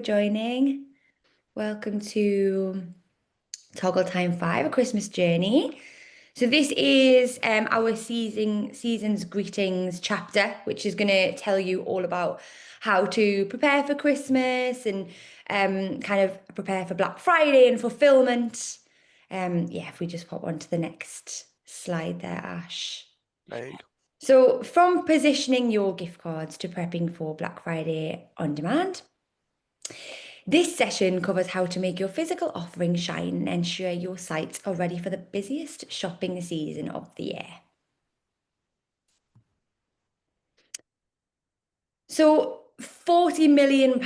joining. Welcome to Toggle Time 5, a Christmas journey. So this is our season's greetings chapter, which is going to tell you all about how to prepare for Christmas and kind of prepare for Black Friday and fulfillment. Yeah, if we just pop on to the next slide there, Ash. There you go. So from positioning your gift cards to prepping for Black Friday on demand. This session covers how to make your physical offering shine and ensure your sites are ready for the busiest shopping season of the year. So, £40 million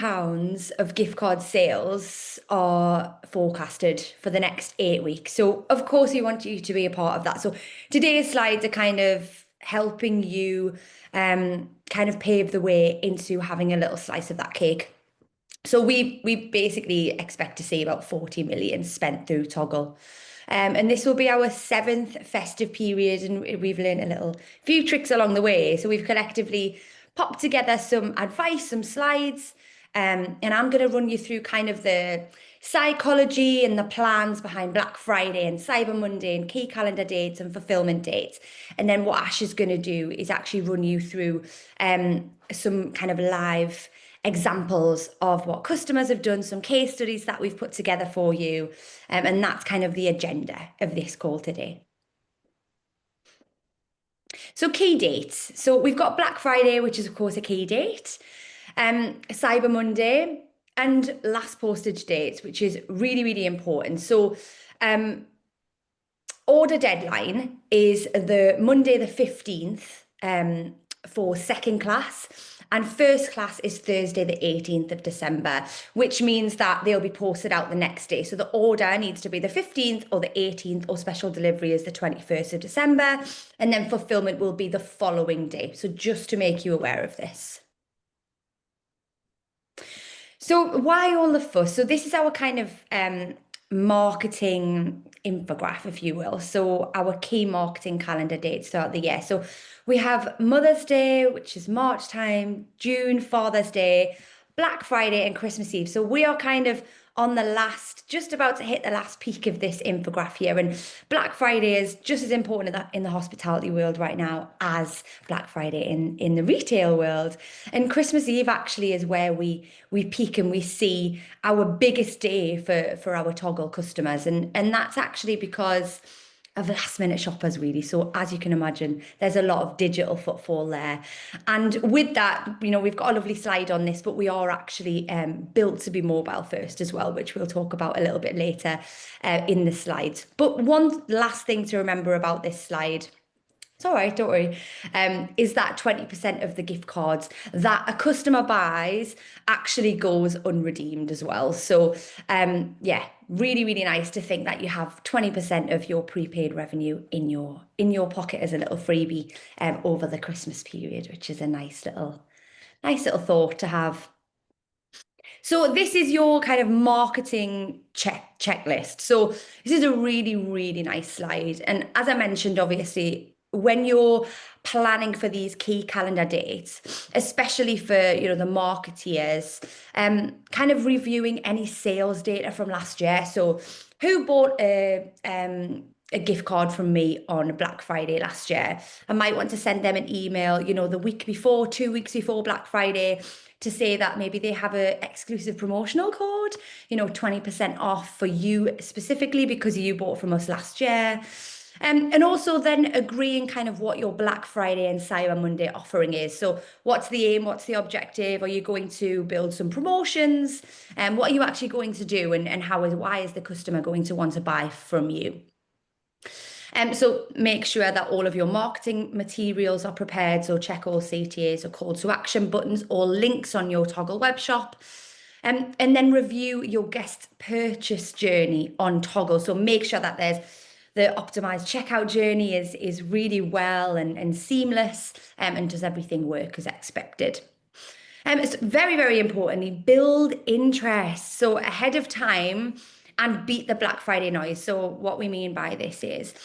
of gift card sales are forecasted for the next 8 weeks. So, of course, we want you to be a part of that. So, today's slides are kind of helping you kind of pave the way into having a little slice of that cake. So we basically expect to see about 40 million spent through Toggle. And this will be our seventh festive period, and we've learned a little few tricks along the way. So we've collectively popped together some advice, some slides, and I'm going to run you through kind of the psychology and the plans behind Black Friday and Cyber Monday and key calendar dates and fulfillment dates. And then what Ash is going to do is actually run you through some kind of live examples of what customers have done, some case studies that we've put together for you. And that's kind of the agenda of this call today. So key dates. So we've got Black Friday, which is of course a key date, Cyber Monday, and last postage dates, which is really, really important. So order deadline is the Monday the 15th for second class. And first class is Thursday, the 18th of December, which means that they'll be posted out the next day. So the order needs to be the 15th or the 18th, or special delivery is the 21st of December. And then fulfillment will be the following day. So just to make you aware of this. So why all the fuss? So this is our kind of marketing infograph, if you will. So our key marketing calendar dates throughout the year. So we have Mother's Day, which is March time, June, Father's Day, Black Friday, and Christmas Eve. So we are kind of on the last, just about to hit the last peak of this infograph here. And Black Friday is just as important in the hospitality world right now as Black Friday in the retail world. And Christmas Eve actually is where we peak and we see our biggest day for our Toggle customers. And that's actually because of last minute shoppers, really. So as you can imagine, there's a lot of digital footfall there. And with that, we've got a lovely slide on this, but we are actually built to be mobile first as well, which we'll talk about a little bit later in the slides. But one last thing to remember about this slide, it's all right, don't worry, is that 20% of the gift cards that a customer buys actually goes unredeemed as well. So yeah, really, really nice to think that you have 20% of your prepaid revenue in your pocket as a little freebie over the Christmas period, which is a nice little thought to have. So this is your kind of marketing checklist. So this is a really, really nice slide. And as I mentioned, obviously, when you're planning for these key calendar dates, especially for, the marketeers, kind of reviewing any sales data from last year. So who bought a gift card from me on Black Friday last year? I might want to send them an email, the week before, 2 weeks before Black Friday, to say that maybe they have an exclusive promotional code, 20% off for you specifically because you bought from us last year. And also then agreeing kind of what your Black Friday and Cyber Monday offering is. So what's the aim? What's the objective? Are you going to build some promotions? And what are you actually going to do? And why is the customer going to want to buy from you? So make sure that all of your marketing materials are prepared. So check all CTAs or call to action buttons or links on your Toggle web shop. And then review your guest purchase journey on Toggle. So make sure that there's the optimized checkout journey is really well and seamless, and does everything work as expected. It's very, very importantly, build interest. So ahead of time and beat the Black Friday noise. So what we mean by this is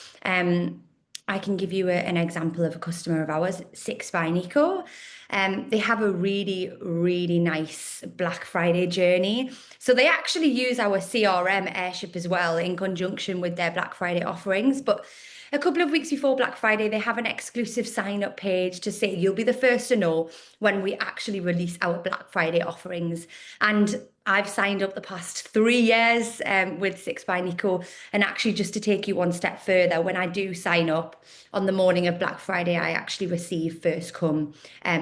I can give you an example of a customer of ours, Six by Nico. They have a really, really nice Black Friday journey. So they actually use our CRM Airship as well in conjunction with their Black Friday offerings. But a couple of weeks before Black Friday, they have an exclusive sign up page to say you'll be the first to know when we actually release our Black Friday offerings. And I've signed up the past 3 years with Six by Nico. And actually, just to take you one step further, when I do sign up on the morning of Black Friday, I actually receive first come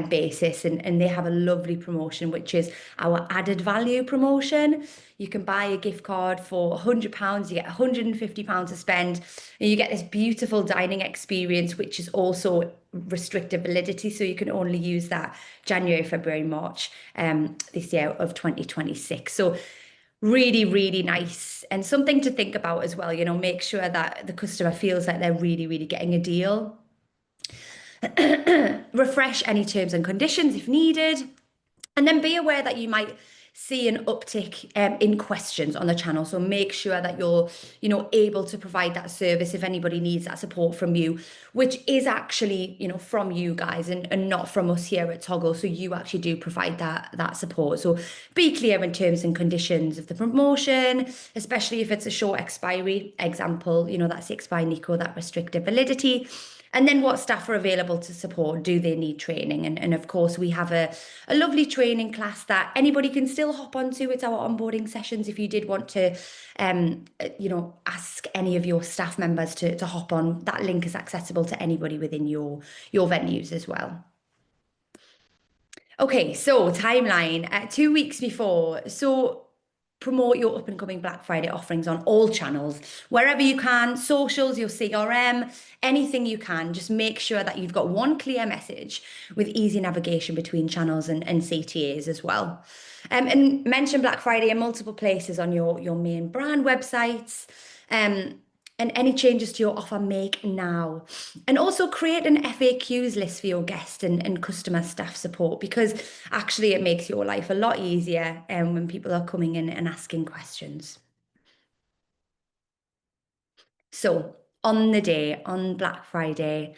basis. And they have a lovely promotion, which is our added value promotion. You can buy a gift card for £100, you get £150 to spend, and you get this beautiful dining experience, which is also restricted validity. So you can only use that January, February, March this year of 2026. So really, really nice and something to think about as well. Make sure that the customer feels like they're really, really getting a deal. Refresh any terms and conditions if needed. And then be aware that you might see an uptick in questions on the channel. So make sure that you're, able to provide that service if anybody needs that support from you, which is actually, from you guys and not from us here at Toggle. So you actually do provide that support. So be clear in terms and conditions of the promotion, especially if it's a short expiry. Example, that's expire Nico, that restricted validity. And then what staff are available to support? Do they need training? And of course, we have a lovely training class that anybody can still hop onto. It's our onboarding sessions. If you did want to, ask any of your staff members to hop on, that link is accessible to anybody within your venues as well. Okay, so timeline, 2 weeks before. So promote your up and coming Black Friday offerings on all channels, wherever you can, socials, your CRM, anything you can. Just make sure that you've got one clear message with easy navigation between channels and CTAs as well. And mention Black Friday in multiple places on your main brand websites. And any changes to your offer, make now. And also create an FAQs list for your guest and customer staff support, because actually it makes your life a lot easier when people are coming in and asking questions. So on the day, on Black Friday,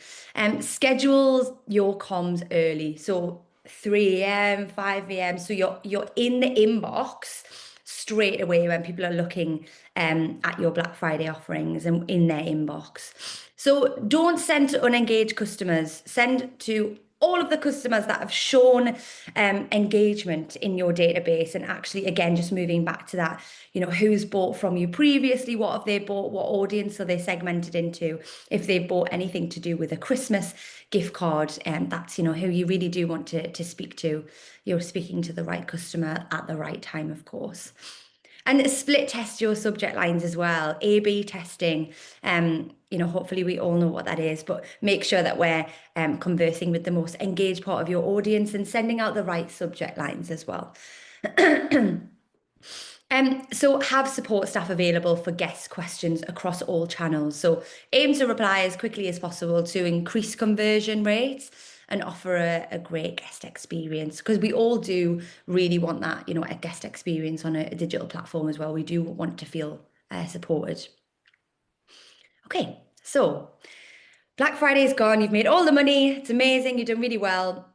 schedule your comms early. So 3 a.m., 5 a.m. So you're in the inbox straight away when people are looking at your Black Friday offerings and in their inbox. So don't send to unengaged customers. Send to all of the customers that have shown engagement in your database. And actually, again, just moving back to that, who's bought from you previously, what have they bought, what audience are they segmented into, if they've bought anything to do with a Christmas gift card, that's, who you really do want to speak to. You're speaking to the right customer at the right time, of course. And split test your subject lines as well. A/B testing. Hopefully we all know what that is, but make sure that we're conversing with the most engaged part of your audience and sending out the right subject lines as well. So have support staff available for guest questions across all channels. So aim to reply as quickly as possible to increase conversion rates and offer a great guest experience, because we all do really want that, a guest experience on a digital platform as well. We do want to feel supported. Okay, so Black Friday is gone. You've made all the money. It's amazing. You've done really well.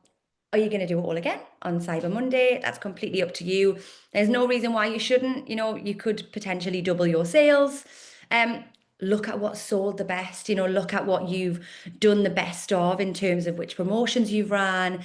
Are you going to do it all again on Cyber Monday? That's completely up to you. There's no reason why you shouldn't. You could potentially double your sales. Look at what sold the best, look at what you've done the best of in terms of which promotions you've ran.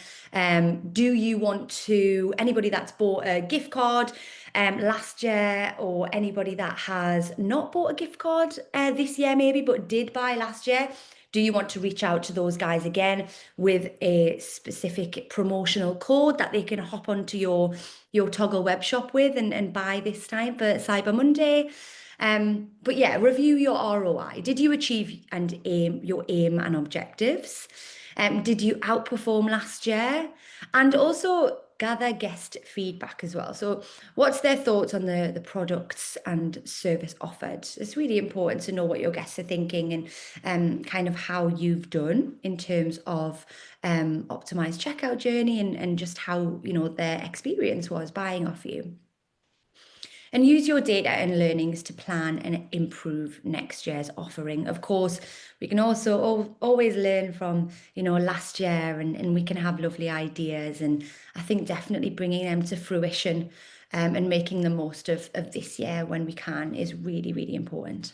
Do you want to, anybody that's bought a gift card last year, or anybody that has not bought a gift card this year maybe, but did buy last year, do you want to reach out to those guys again with a specific promotional code that they can hop onto your Toggle web shop with and buy this time for Cyber Monday? But yeah, review your ROI. Did you achieve your aim and objectives? Did you outperform last year? And also gather guest feedback as well. So what's their thoughts on the products and service offered? It's really important to know what your guests are thinking and kind of how you've done in terms of optimized checkout journey and just how, their experience was buying off you. And use your data and learnings to plan and improve next year's offering. Of course, we can also always learn from, last year and we can have lovely ideas. And I think definitely bringing them to fruition and making the most of this year when we can is really, really important.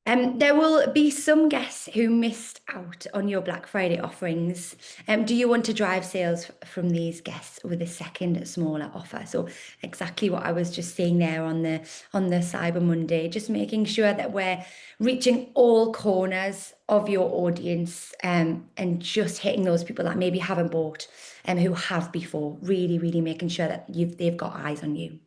There will be some guests who missed out on your Black Friday offerings. Do you want to drive sales from these guests with a second smaller offer? So exactly what I was just saying there on the Cyber Monday, just making sure that we're reaching all corners of your audience and just hitting those people that maybe haven't bought and who have before. Really, really making sure that they've got eyes on you.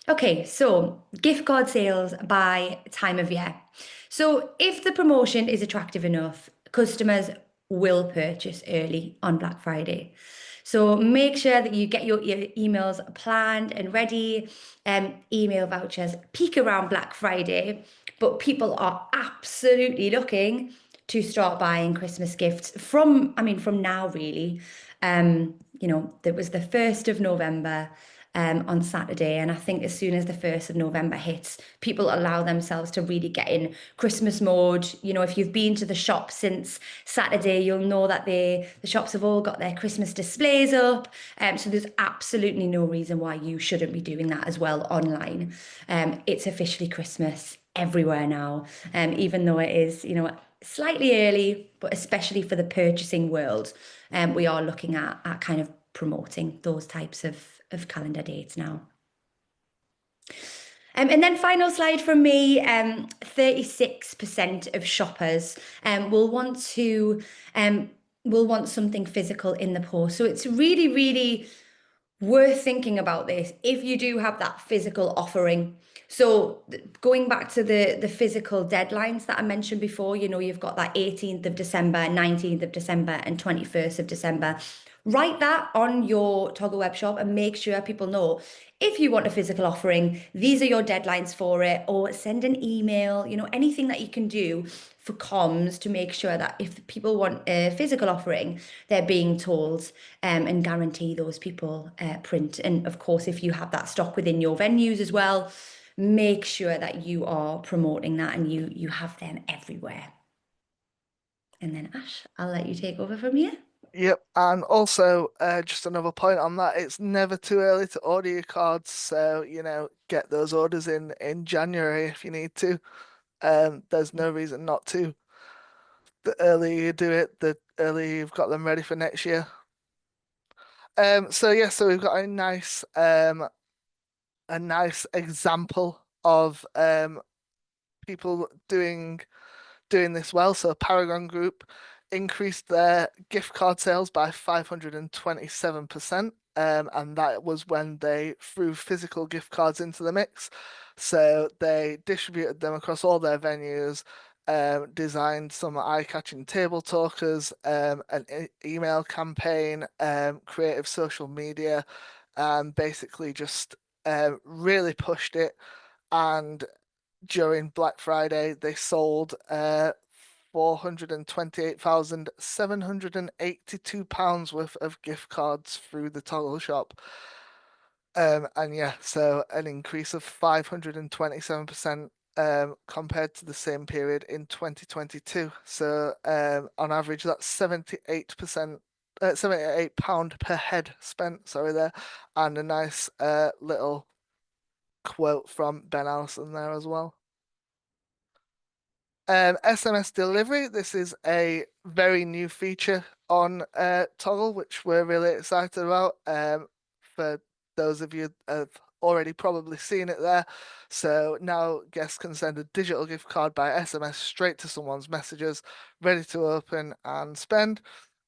Okay, so gift card sales by time of year. So if the promotion is attractive enough, customers will purchase early on Black Friday. So make sure that you get your emails planned and ready. Email vouchers peak around Black Friday, but people are absolutely looking to start buying Christmas gifts from now really. There was the 1st of November on Saturday. And I think as soon as the 1st of November hits, people allow themselves to really get in Christmas mode. If you've been to the shop since Saturday, you'll know that the shops have all got their Christmas displays up. So there's absolutely no reason why you shouldn't be doing that as well online. It's officially Christmas everywhere now, even though it is, slightly early, but especially for the purchasing world, we are looking at kind of promoting those types of calendar dates now. And then final slide from me, 36% of shoppers will want something physical in the post. So it's really, really worth thinking about this if you do have that physical offering. So going back to the physical deadlines that I mentioned before, you've got that 18th of December, 19th of December, and 21st of December. Write that on your Toggle web shop and make sure people know if you want a physical offering, these are your deadlines for it, or send an email, anything that you can do for comms to make sure that if people want a physical offering, they're being told and guarantee those people print. And of course, if you have that stock within your venues as well, make sure that you are promoting that and you have them everywhere. And then Ash, I'll let you take over from here. Yep, and also just another point on that, it's never too early to order your cards, so get those orders in January if you need to. There's no reason not to. The earlier you do it, the earlier you've got them ready for next year. So we've got a nice example of people doing this well. So Paragon Group increased their gift card sales by 527%. And that was when they threw physical gift cards into the mix. So they distributed them across all their venues, designed some eye-catching table talkers, an email campaign, creative social media, and basically just really pushed it. And during Black Friday, they sold £428,782 worth of gift cards through the Toggle shop. And yeah, so an increase of 527% compared to the same period in 2022. So on average, that's 78%. £78 per head spent, sorry, there, and a nice little quote from Ben Allison there as well. SMS delivery. This is a very new feature on Toggle, which we're really excited about. For those of you have already probably seen it there. So now guests can send a digital gift card by SMS straight to someone's messages, ready to open and spend.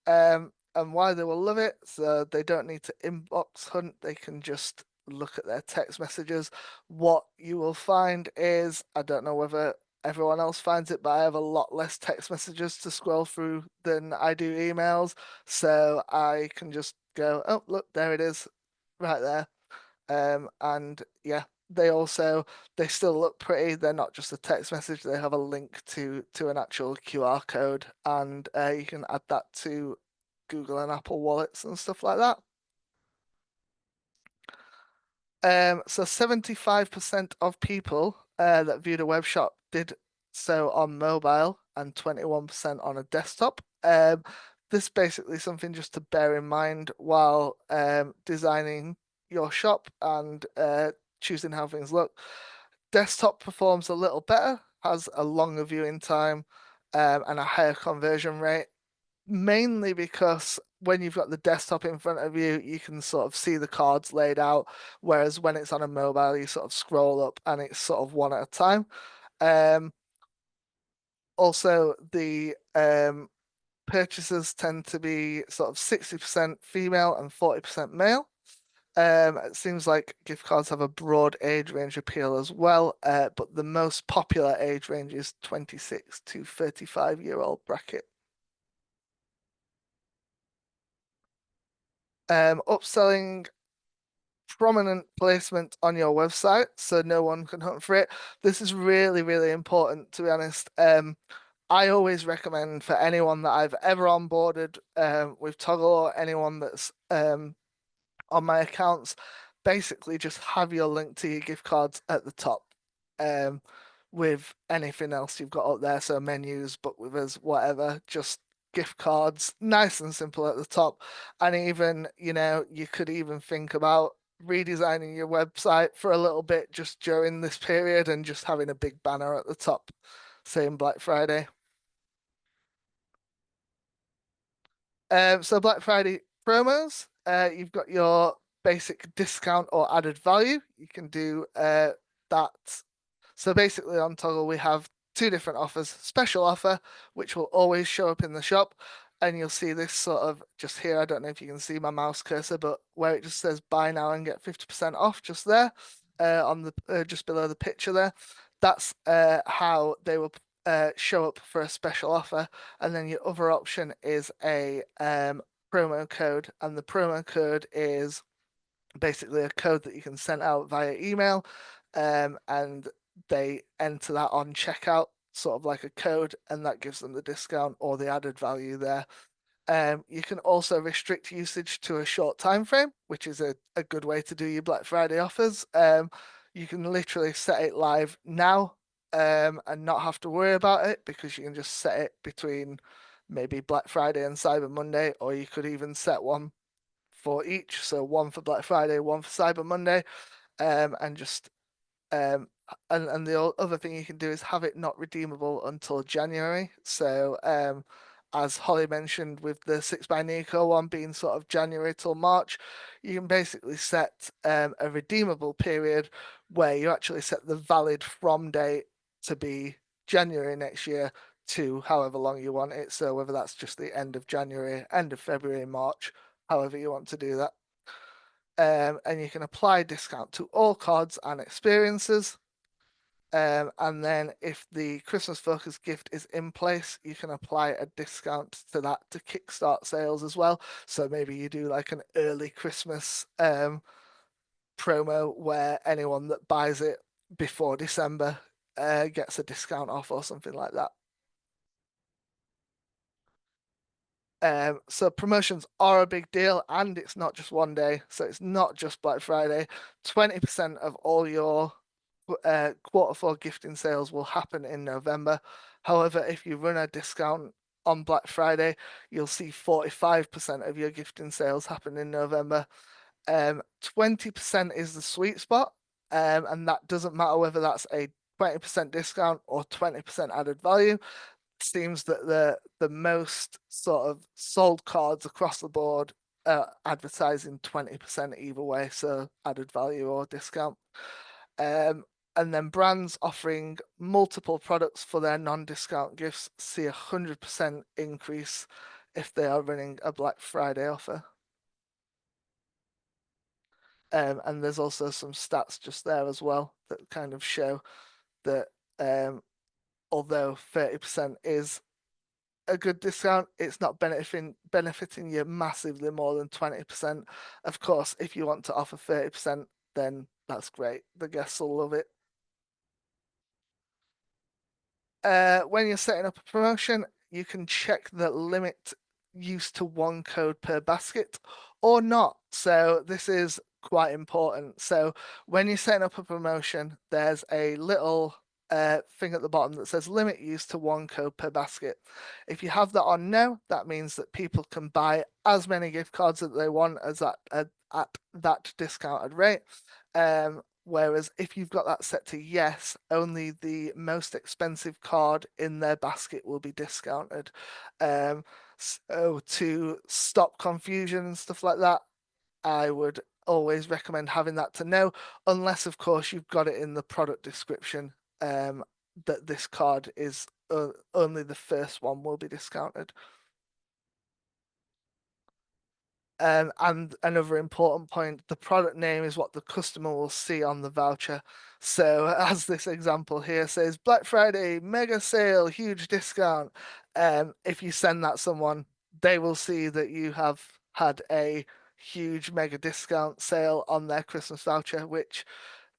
And why they will love it, so they don't need to inbox hunt, they can just look at their text messages. What you will find is, I don't know whether everyone else finds it, but I have a lot less text messages to scroll through than I do emails. So I can just go, oh, look, there it is, right there. And yeah, they still look pretty. They're not just a text message. They have a link to an actual QR code, and you can add that to Google and Apple wallets and stuff like that. So 75% of people that viewed a web shop did so on mobile and 21% on a desktop. This basically something just to bear in mind while designing your shop and choosing how things look. Desktop performs a little better, has a longer viewing time, and a higher conversion rate, mainly because when you've got the desktop in front of you, you can sort of see the cards laid out, whereas when it's on a mobile, you sort of scroll up and it's sort of one at a time. Um, Also, the purchasers tend to be sort of 60% female and 40% male. It seems like gift cards have a broad age range appeal as well, but the most popular age range is 26 to 35-year-old bracket. Upselling prominent placement on your website so no one can hunt for it. This is really, really important, to be honest. I always recommend for anyone that I've ever onboarded with Toggle or anyone that's on my accounts, basically just have your link to your gift cards at the top um, with anything else you've got up there. So menus, book with us, whatever, just gift cards, nice and simple at the top. And even, you could even think about redesigning your website for a little bit just during this period and just having a big banner at the top saying Black Friday. So Black Friday promos, you've got your basic discount or added value. You can do that. So basically on Toggle we have two different offers. Special offer, which will always show up in the shop, and you'll see this sort of just here. I don't know if you can see my mouse cursor, but where it just says buy now and get 50% off just there, on the just below the picture there. That's how they will show up for a special offer. And then your other option is a promo code, and the promo code is basically a code that you can send out via email, and they enter that on checkout, sort of like a code, and that gives them the discount or the added value there. You can also restrict usage to a short time frame, which is a good way to do your Black Friday offers. You can literally set it live now, and not have to worry about it because you can just set it between maybe Black Friday and Cyber Monday, or you could even set one for each. So one for Black Friday, one for Cyber Monday, and just um, and the other thing you can do is have it not redeemable until January. So as Holly mentioned, with the 6 by Nico one being sort of January till March, you can basically set a redeemable period where you actually set the valid from date to be January next year to however long you want it. So whether that's just the end of January, end of February, March, however you want to do that. And you can apply discount to all cards and experiences. And then if the Christmas focus gift is in place, you can apply a discount to that to kickstart sales as well. So maybe you do like an early Christmas promo where anyone that buys it before December gets a discount off or something like that. So promotions are a big deal, and it's not just one day. So it's not just Black Friday. 20% of all your Q4 gifting sales will happen in November. However, if you run a discount on Black Friday, you'll see 45% of your gifting sales happen in November. 20% is the sweet spot, and that doesn't matter whether that's a 20% discount or 20% added value. Seems that the most sort of sold cards across the board advertising 20% either way, so added value or discount. Um, and then brands offering multiple products for their non-discount gifts see 100% increase if they are running a Black Friday offer. And there's also some stats just there as well that kind of show that although 30% is a good discount, it's not benefiting you massively more than 20%. Of course, if you want to offer 30%, then that's great. The guests will love it. When you're setting up a promotion, you can check the limit use to one code per basket or not. So this is quite important. So when you're setting up a promotion, there's a little thing at the bottom that says limit use to one code per basket. If you have that on no, that means that people can buy as many gift cards that they want as that at that discounted rate. Whereas if you've got that set to yes, only the most expensive card in their basket will be discounted. So to stop confusion and stuff like that, I would always recommend having that to know, unless of course you've got it in the product description that this card is only the first one will be discounted. And another important point, the product name is what the customer will see on the voucher. So, as this example here says, Black Friday, mega sale, huge discount. If you send that someone, they will see that you have had a huge mega discount sale on their Christmas voucher, which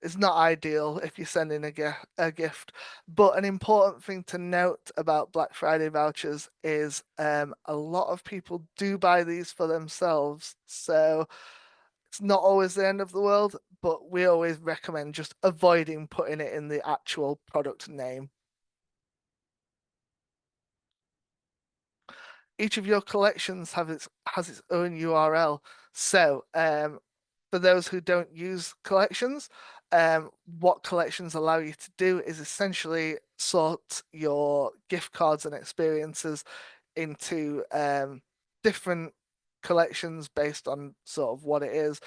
is not ideal if you're sending a gift. But an important thing to note about Black Friday vouchers is a lot of people do buy these for themselves. So it's not always the end of the world, but we always recommend just avoiding putting it in the actual product name. Each of your collections has its own URL. So for those who don't use collections, what collections allow you to do is essentially sort your gift cards and experiences into different collections based on sort of what it is.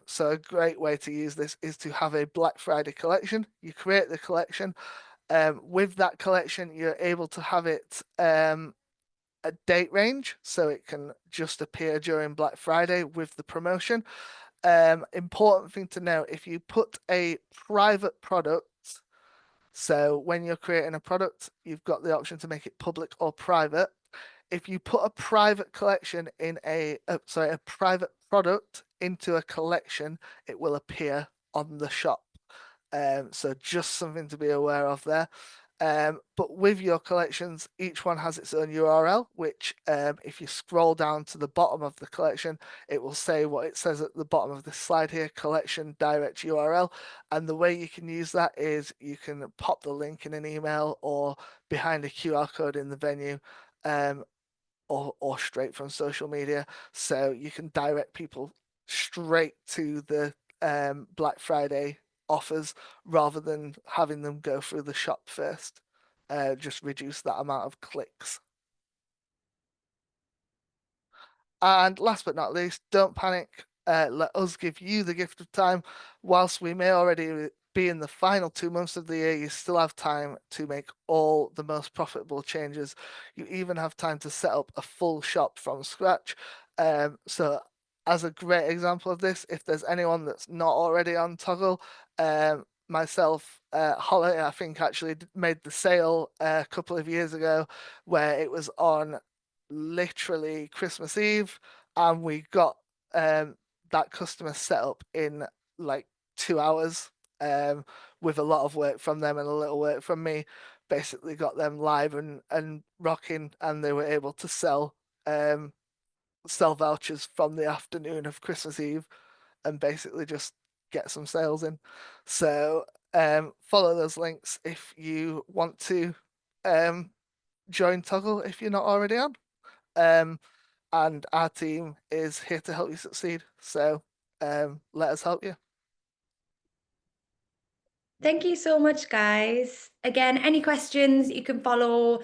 So a great way to use this is to have a Black Friday collection. You create the collection. With that collection, you're able to have it a date range, so it can just appear during Black Friday with the promotion. Important thing to know, if you put a private product, so when you're creating a product, you've got the option to make it public or private. If you put a private collection in a private product into a collection, it will appear on the shop. So just something to be aware of there. But with your collections, each one has its own URL, which if you scroll down to the bottom of the collection, it will say what it says at the bottom of this slide here, collection direct URL. And the way you can use that is you can pop the link in an email or behind a QR code in the venue. Or straight from social media. So you can direct people straight to the Black Friday offers rather than having them go through the shop first. Just reduce that amount of clicks. And last but not least, don't panic. Let us give you the gift of time. Whilst we may already be in the final 2 months of the year, you still have time to make all the most profitable changes. You even have time to set up a full shop from scratch. So, as a great example of this, if there's anyone that's not already on Toggle, myself, Holly, I think actually made the sale a couple of years ago where it was on literally Christmas Eve, and we got that customer set up in like 2 hours, with a lot of work from them and a little work from me. Basically, got them live and rocking, and they were able to sell vouchers from the afternoon of Christmas Eve, and basically just get some sales in. So follow those links if you want to join Toggle if you're not already on. Um, and our team is here to help you succeed. So let us help you. Thank you so much, guys. Again, any questions, you can follow